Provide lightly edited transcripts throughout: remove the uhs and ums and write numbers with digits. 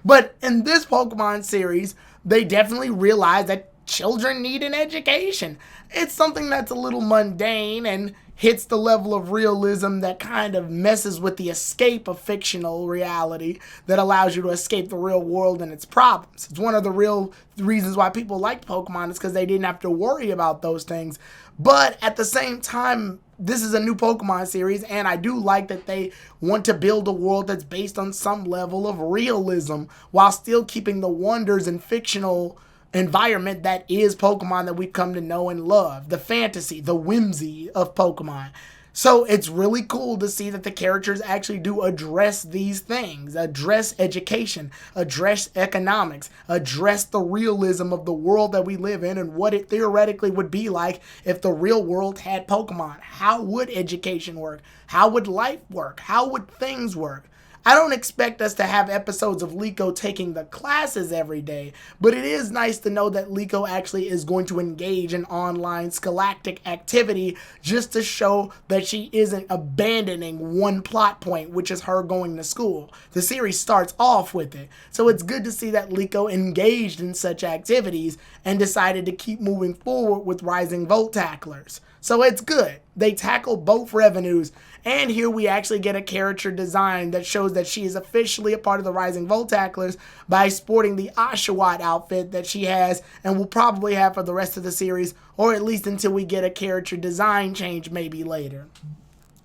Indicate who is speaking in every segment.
Speaker 1: But in this Pokemon series, they definitely realize that children need an education. It's something that's a little mundane and hits the level of realism that kind of messes with the escape of fictional reality that allows you to escape the real world and its problems. It's one of the real reasons why people liked Pokemon is because they didn't have to worry about those things. But at the same time, this is a new Pokemon series, and I do like that they want to build a world that's based on some level of realism while still keeping the wonders and fictional environment that is Pokemon that we've come to know and love. The fantasy, the whimsy of Pokemon. So it's really cool to see that the characters actually do address these things, address education, address economics, address the realism of the world that we live in and what it theoretically would be like if the real world had Pokemon. How would education work? How would life work? How would things work? I don't expect us to have episodes of Liko taking the classes every day, but it is nice to know that Liko actually is going to engage in online scholastic activity just to show that she isn't abandoning one plot point, which is her going to school. The series starts off with it, so it's good to see that Liko engaged in such activities and decided to keep moving forward with Rising Volt Tacklers. So it's good. They tackle both revenues, and here we actually get a character design that shows that she is officially a part of the Rising Volt Tacklers by sporting the Oshawott outfit that she has and will probably have for the rest of the series, or at least until we get a character design change maybe later.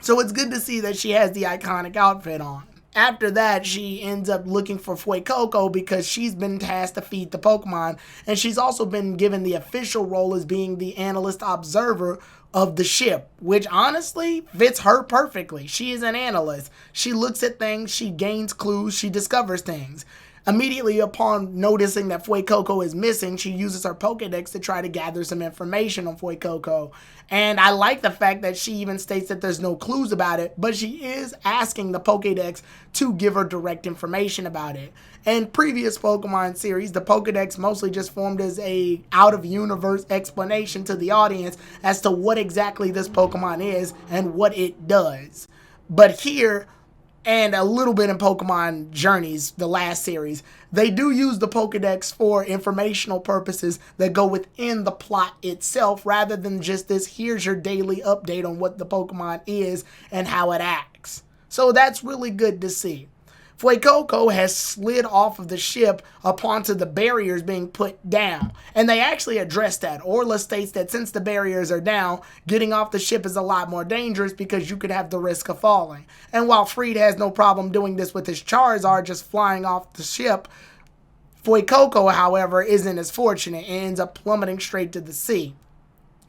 Speaker 1: So it's good to see that she has the iconic outfit on. After that, she ends up looking for Fuecoco because she's been tasked to feed the Pokemon, and she's also been given the official role as being the analyst observer of the ship, which honestly fits her perfectly. She is an analyst. She looks at things, she gains clues, she discovers things. Immediately upon noticing that Fuecoco is missing, she uses her Pokedex to try to gather some information on Fuecoco. And I like the fact that she even states that there's no clues about it, but she is asking the Pokedex to give her direct information about it. In previous Pokemon series, the Pokedex mostly just formed as a out-of-universe explanation to the audience as to what exactly this Pokemon is and what it does. But here, and a little bit in Pokemon Journeys, the last series, they do use the Pokedex for informational purposes that go within the plot itself rather than just this, here's your daily update on what the Pokemon is and how it acts. So that's really good to see. Fuecoco has slid off of the ship upon the barriers being put down. And they actually address that. Orla states that since the barriers are down, getting off the ship is a lot more dangerous because you could have the risk of falling. And while Freed has no problem doing this with his Charizard just flying off the ship, Fuecoco, however, isn't as fortunate and ends up plummeting straight to the sea.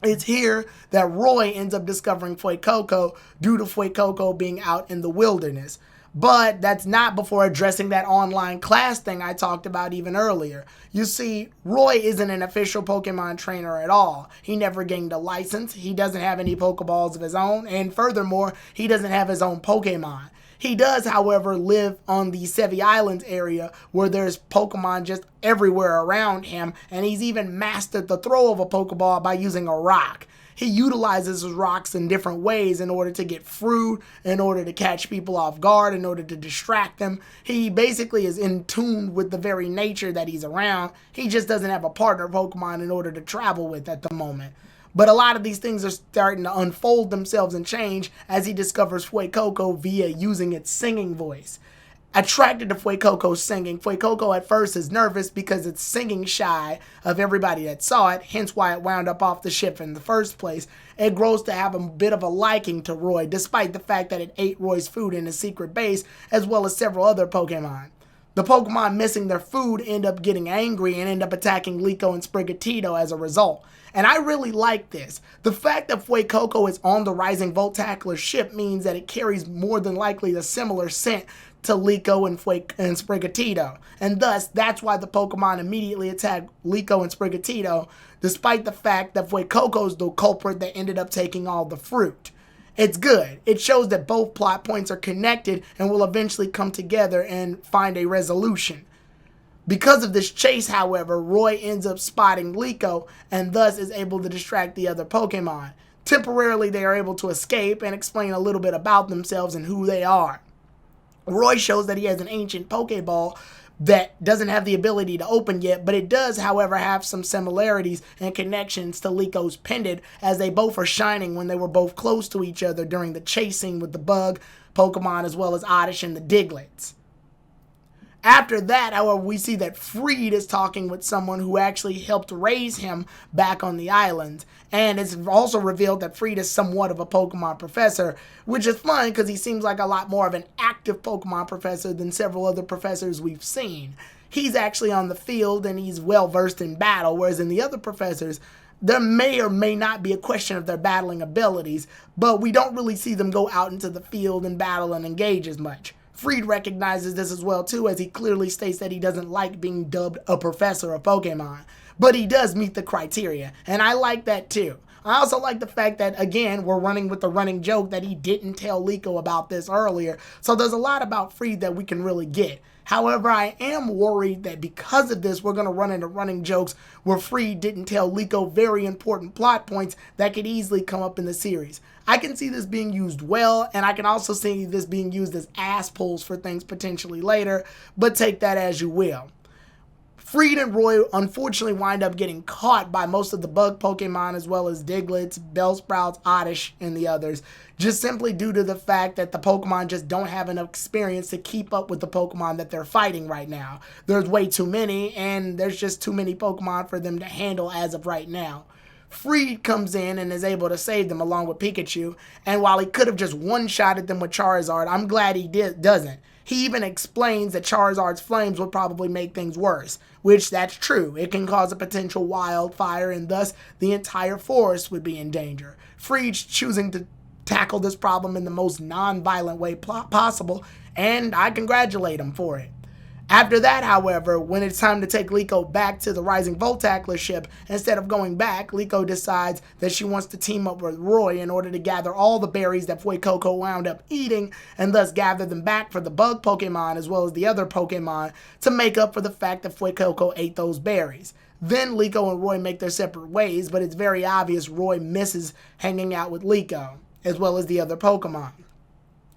Speaker 1: It's here that Roy ends up discovering Fuecoco due to Fuecoco being out in the wilderness. But that's not before addressing that online class thing I talked about even earlier. You see, Roy isn't an official Pokemon trainer at all. He never gained a license, he doesn't have any Pokeballs of his own, and furthermore, he doesn't have his own Pokemon. He does, however, live on the Sevi Islands area where there's Pokemon just everywhere around him, and he's even mastered the throw of a Pokeball by using a rock. He utilizes his rocks in different ways in order to get fruit, in order to catch people off guard, in order to distract them. He basically is in tune with the very nature that he's around. He just doesn't have a partner Pokemon in order to travel with at the moment. But a lot of these things are starting to unfold themselves and change as he discovers Fuecoco via using its singing voice. Attracted to Fuecoco's singing, Fuecoco at first is nervous because it's singing shy of everybody that saw it, hence why it wound up off the ship in the first place. It grows to have a bit of a liking to Roy, despite the fact that it ate Roy's food in his secret base, as well as several other Pokemon. The Pokemon missing their food end up getting angry and end up attacking Liko and Sprigatito as a result. And I really like this. The fact that Fuecoco is on the Rising Volt Tackler ship means that it carries more than likely a similar scent to Liko and Sprigatito. And thus, that's why the Pokemon immediately attack Liko and Sprigatito, despite the fact that Fuecoco's the culprit that ended up taking all the fruit. It's good. It shows that both plot points are connected and will eventually come together and find a resolution. Because of this chase, however, Roy ends up spotting Liko and thus is able to distract the other Pokemon. Temporarily, they are able to escape and explain a little bit about themselves and who they are. Roy shows that he has an ancient Pokeball that doesn't have the ability to open yet, but it does, however, have some similarities and connections to Lico's pendant, as they both are shining when they were both close to each other during the chasing with the bug Pokemon as well as Oddish and the Diglets. After that, however, we see that Freed is talking with someone who actually helped raise him back on the island. And it's also revealed that Freed is somewhat of a Pokemon professor, which is fun because he seems like a lot more of an active Pokemon professor than several other professors we've seen. He's actually on the field and he's well versed in battle, whereas in the other professors, there may or may not be a question of their battling abilities, but we don't really see them go out into the field and battle and engage as much. Freed recognizes this as well too, as he clearly states that he doesn't like being dubbed a professor of Pokemon, but he does meet the criteria, and I like that too. I also like the fact that, again, we're running with the running joke that he didn't tell Liko about this earlier, so there's a lot about Freed that we can really get. However, I am worried that because of this, we're going to run into running jokes where Freed didn't tell Liko very important plot points that could easily come up in the series. I can see this being used well, and I can also see this being used as ass pulls for things potentially later, but take that as you will. Freed and Roy unfortunately wind up getting caught by most of the bug Pokemon as well as Diglets, Bellsprouts, Oddish, and the others, just simply due to the fact that the Pokemon just don't have enough experience to keep up with the Pokemon that they're fighting right now. There's way too many, and there's just too many Pokemon for them to handle as of right now. Freed comes in and is able to save them along with Pikachu, and while he could have just one-shotted them with Charizard, I'm glad he doesn't. He even explains that Charizard's flames would probably make things worse, which that's true. It can cause a potential wildfire, and thus the entire forest would be in danger. Freed's choosing to tackle this problem in the most non-violent way possible, and I congratulate him for it. After that, however, when it's time to take Liko back to the Rising Voltackler ship, instead of going back, Liko decides that she wants to team up with Roy in order to gather all the berries that Fuecoco wound up eating, and thus gather them back for the bug Pokemon as well as the other Pokemon to make up for the fact that Fuecoco ate those berries. Then Liko and Roy make their separate ways, but it's very obvious Roy misses hanging out with Liko, as well as the other Pokemon.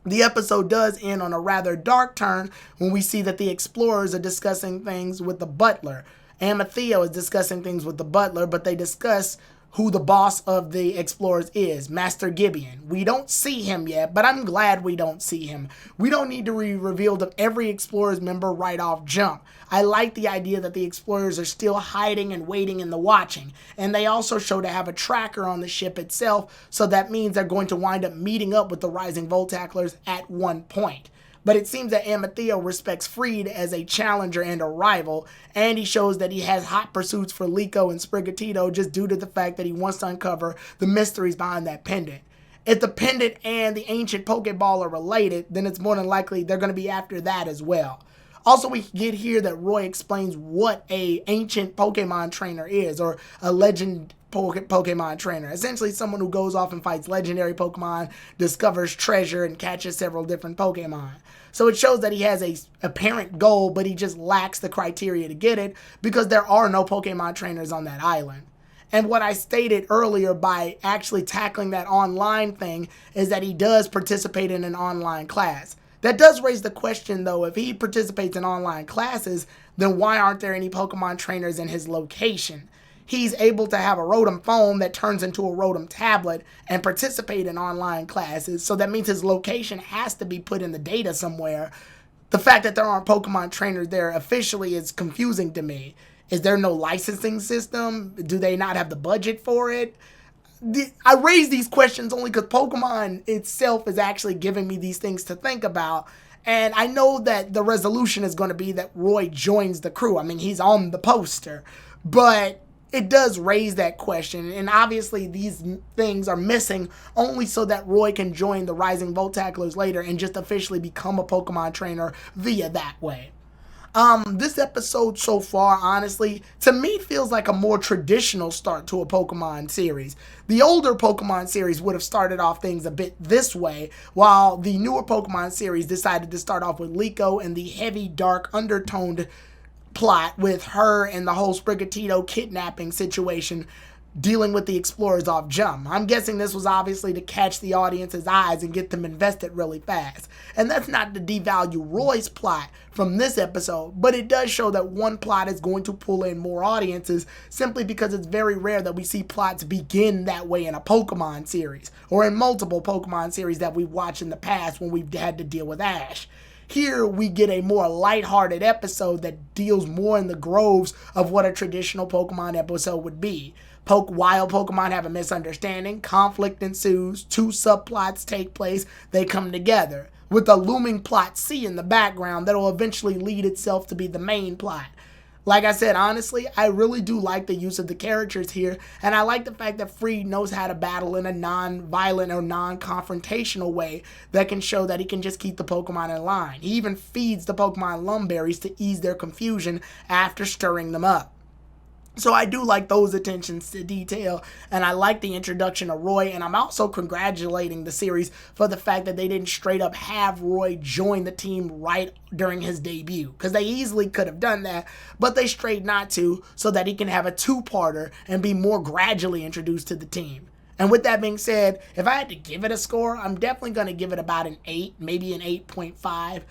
Speaker 1: The episode does end on a rather dark turn when we see that the explorers are discussing things with the butler. Amethyst is discussing things with the butler, but they discuss who the boss of the explorers is, Master Gibeon. We don't see him yet, but I'm glad we don't see him. We don't need to be revealed of every explorers member right off jump. I like the idea that the explorers are still hiding and waiting in the watching, and they also show to have a tracker on the ship itself, so that means they're going to wind up meeting up with the Rising Voltacklers at one point. But it seems that Amethyst respects Freed as a challenger and a rival, and he shows that he has hot pursuits for Liko and Sprigatito just due to the fact that he wants to uncover the mysteries behind that pendant. If the pendant and the ancient Pokeball are related, then it's more than likely they're going to be after that as well. Also, we get here that Roy explains what a ancient Pokemon trainer is, or a legend Pokemon trainer. Essentially someone who goes off and fights legendary Pokemon, discovers treasure, and catches several different Pokemon. So it shows that he has a apparent goal, but he just lacks the criteria to get it because there are no Pokemon trainers on that island. And what I stated earlier by actually tackling that online thing is that he does participate in an online class. That does raise the question, though, if he participates in online classes, then why aren't there any Pokemon trainers in his location? He's able to have a Rotom phone that turns into a Rotom tablet and participate in online classes, so that means his location has to be put in the data somewhere. The fact that there aren't Pokemon trainers there officially is confusing to me. Is there no licensing system? Do they not have the budget for it? I raise these questions only because Pokemon itself is actually giving me these things to think about. And I know that the resolution is going to be that Roy joins the crew. I mean, he's on the poster. But it does raise that question. And obviously these things are missing only so that Roy can join the Rising Voltacklers later and just officially become a Pokemon trainer via that way. This episode so far, honestly, to me feels like a more traditional start to a Pokemon series. The older Pokemon series would have started off things a bit this way, while the newer Pokemon series decided to start off with Liko and the heavy, dark, undertoned plot with her and the whole Sprigatito kidnapping situation dealing with the explorers off jump. I'm guessing this was obviously to catch the audience's eyes and get them invested really fast. And that's not to devalue Roy's plot from this episode, but it does show that one plot is going to pull in more audiences simply because it's very rare that we see plots begin that way in a Pokemon series or in multiple Pokemon series that we've watched in the past when we've had to deal with Ash. Here we get a more lighthearted episode that deals more in the groves of what a traditional Pokemon episode would be. While Pokemon have a misunderstanding, conflict ensues, two subplots take place, they come together, with a looming plot C in the background that will eventually lead itself to be the main plot. Like I said, honestly, I really do like the use of the characters here, and I like the fact that Free knows how to battle in a non-violent or non-confrontational way that can show that he can just keep the Pokemon in line. He even feeds the Pokemon Lumberries to ease their confusion after stirring them up. So I do like those attentions to detail, and I like the introduction of Roy, and I'm also congratulating the series for the fact that they didn't straight up have Roy join the team right during his debut, because they easily could have done that, but they strayed not to, so that he can have a two-parter and be more gradually introduced to the team. And with that being said, if I had to give it a score, I'm definitely going to give it about an 8, maybe an 8.5.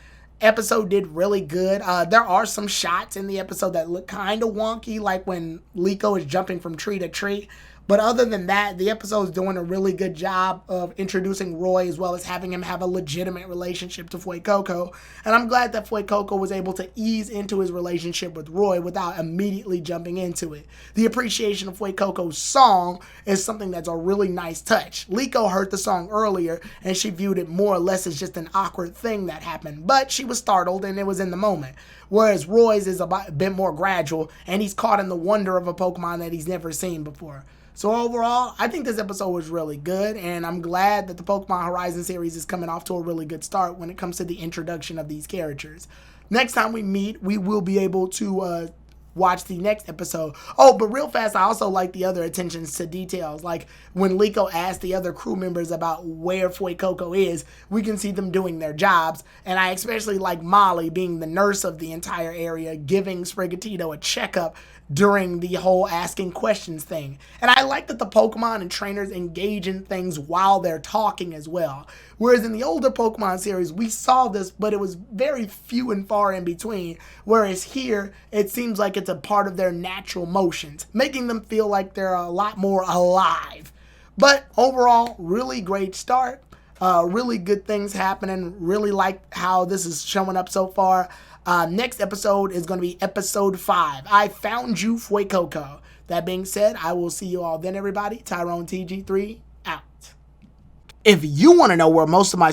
Speaker 1: Episode did really good. There are some shots in the episode that look kind of wonky, like when Liko is jumping from tree to tree. But other than that, the episode is doing a really good job of introducing Roy as well as having him have a legitimate relationship to Fuecoco. And I'm glad that Fuecoco was able to ease into his relationship with Roy without immediately jumping into it. The appreciation of Fuecoco's song is something that's a really nice touch. Liko heard the song earlier and she viewed it more or less as just an awkward thing that happened, but she was startled and it was in the moment. Whereas Roy's is a bit more gradual and he's caught in the wonder of a Pokemon that he's never seen before. So overall, I think this episode was really good, and I'm glad that the Pokemon Horizon series is coming off to a really good start when it comes to the introduction of these characters. Next time we meet, we will be able to watch the next episode. Oh, but real fast, I also like the other attentions to details. Like when Liko asked the other crew members about where Fuecoco is, we can see them doing their jobs. And I especially like Molly being the nurse of the entire area, giving Sprigatito a checkup during the whole asking questions thing. And I like that the Pokemon and trainers engage in things while they're talking as well. Whereas in the older Pokemon series, we saw this, but it was very few and far in between. Whereas here, it seems like it's a part of their natural motions, making them feel like they're a lot more alive. But overall, really great start. Really good things happening. Really like how this is showing up so far. Next episode is going to be episode 5. I Found You, Fuecoco. That being said, I will see you all then, everybody. Tyrone TG3 out. If you want to know where most of my